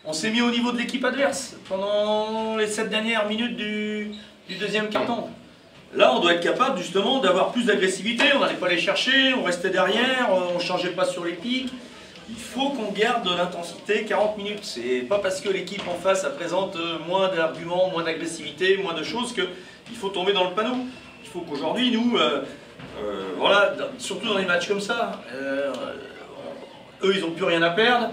On s'est mis au niveau de l'équipe adverse pendant les 7 dernières minutes du deuxième quart-temps. Là, on doit être capable justement d'avoir plus d'agressivité, on n'allait pas les chercher, on restait derrière, on ne changeait pas sur les pics. Il faut qu'on garde de l'intensité 40 minutes. C'est pas parce que l'équipe en face présente moins d'arguments, moins d'agressivité, moins de choses qu'il faut tomber dans le panneau. Il faut qu'aujourd'hui, nous, voilà, surtout dans les matchs comme ça, eux, ils n'ont plus rien à perdre.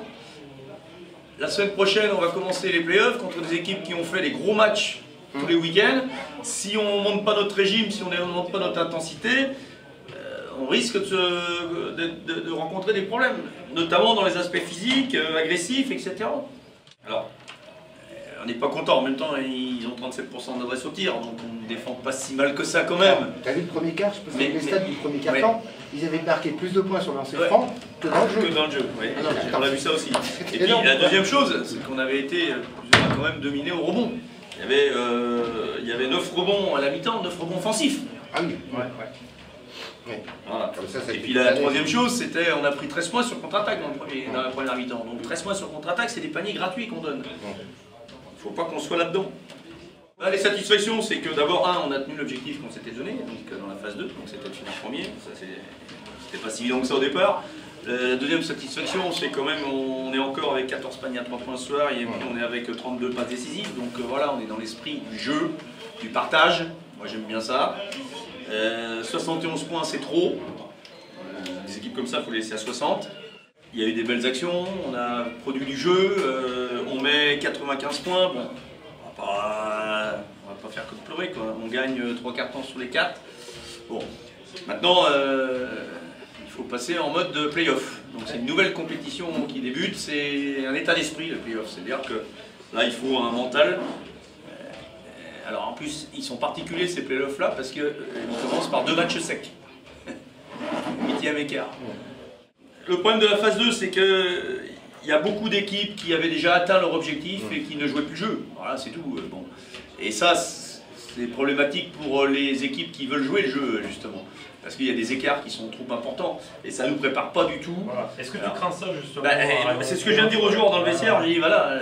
La semaine prochaine, on va commencer les playoffs contre des équipes qui ont fait des gros matchs tous les week-ends. Si on ne monte pas notre régime, si on ne monte pas notre intensité, on risque de rencontrer des problèmes, notamment dans les aspects physiques, agressifs, etc. Alors, on n'est pas content. En même temps, ils ont 37% d'adresse au tir, donc on ne défend pas si mal que ça quand même. Tu as vu le premier quart, je pense que les stats du premier quart-temps, ils avaient marqué plus de points sur le lancer franc que dans le jeu. Que dans le jeu, oui. On a vu ça aussi. Et puis la deuxième chose, c'est qu'on avait été plus ou moins quand même dominé au rebond. Il y avait 9 rebonds à la mi-temps, 9 rebonds offensifs. Ah oui, ouais. Voilà. Et puis la troisième chose, c'était on a pris 13 points sur contre-attaque dans la première mi-temps. Donc 13 points sur contre-attaque, c'est des paniers gratuits qu'on donne. Il ne faut pas qu'on soit là-dedans. Les satisfactions, c'est que d'abord, on a tenu l'objectif qu'on s'était donné, donc dans la phase 2, donc c'était de finir premier. C'était pas si évident que ça au départ. La deuxième satisfaction, c'est quand même on est encore avec 14 paniers à 3 points ce soir, et puis on est avec 32 passes décisives. Donc voilà, on est dans l'esprit du jeu, du partage. Moi j'aime bien ça. 71 points, c'est trop. Des équipes comme ça, il faut les laisser à 60. Il y a eu des belles actions, on a produit du jeu, on met 95 points. Bon, on va pas faire que de pleurer, quoi. On gagne 3 cartons sur les 4. Bon, maintenant, il faut passer en mode de play-off. Donc c'est une nouvelle compétition qui débute, c'est un état d'esprit le play-off. C'est-à-dire que là, il faut un mental. Alors en plus, ils sont particuliers ces play-offs là parce qu'ils commencent par 2 matchs secs. 8e écart. Le problème de la phase 2, c'est qu'il y a beaucoup d'équipes qui avaient déjà atteint leur objectif et qui ne jouaient plus le jeu. Voilà, c'est tout. Bon. Et ça, c'est problématique pour les équipes qui veulent jouer le jeu, justement. Parce qu'il y a des écarts qui sont trop importants et ça ne nous prépare pas du tout. Voilà. Est-ce que tu crains ça, justement? C'est ce que je viens de dire aux joueurs dans le vestiaire. J'ai dit, voilà,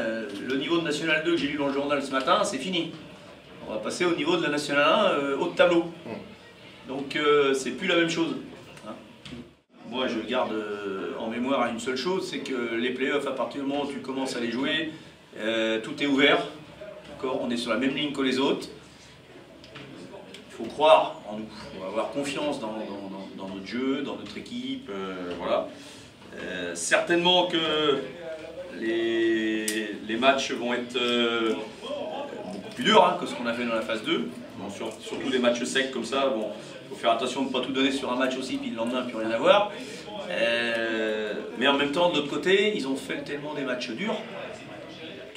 le niveau de National 2 que j'ai lu dans le journal ce matin, c'est fini. On va passer au niveau de la National 1, haut de tableau. Donc, c'est plus la même chose. Moi, je garde en mémoire une seule chose, c'est que les playoffs, à partir du moment où tu commences à les jouer, tout est ouvert. On est sur la même ligne que les autres. Il faut croire en nous, il faut avoir confiance dans notre jeu, dans notre équipe. Voilà. Certainement que les matchs vont être beaucoup plus durs que ce qu'on a fait dans la phase 2. Bon, surtout les matchs secs comme ça. Bon, il faut faire attention de ne pas tout donner sur un match aussi, puis le lendemain, plus rien à voir. Mais en même temps, de l'autre côté, ils ont fait tellement des matchs durs,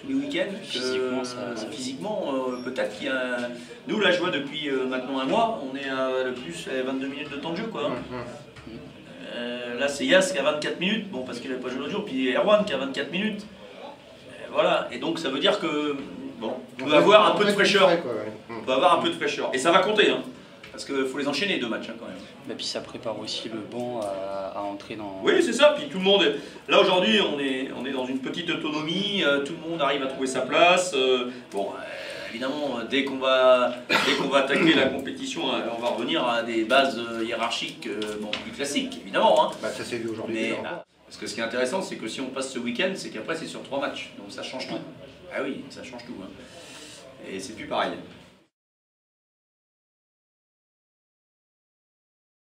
tous les week-ends, que physiquement, peut-être qu'il y a... Nous, là, je vois depuis maintenant un mois, on est à le plus 22 minutes de temps de jeu, quoi. Là, c'est Yas qui a 24 minutes, bon, parce qu'il n'a pas joué l'autre jour, puis Erwan qui a 24 minutes. Voilà, et donc ça veut dire que, bon, on peut avoir un peu de fraîcheur. On peut avoir un peu de fraîcheur. Et ça va compter, hein. Parce qu'il faut les enchaîner 2 matchs quand même. Et puis ça prépare aussi le banc à entrer dans... Oui, c'est ça. Puis tout le monde... Là aujourd'hui, on est dans une petite autonomie. Tout le monde arrive à trouver sa place. Bon, évidemment, dès qu'on va attaquer la compétition, on va revenir à des bases hiérarchiques plus classiques, évidemment. Hein. Ça s'est vu aujourd'hui. Parce que ce qui est intéressant, c'est que si on passe ce week-end, c'est qu'après c'est sur 3 matchs. Donc ça change tout. Ah oui, ça change tout. Hein. Et c'est plus pareil.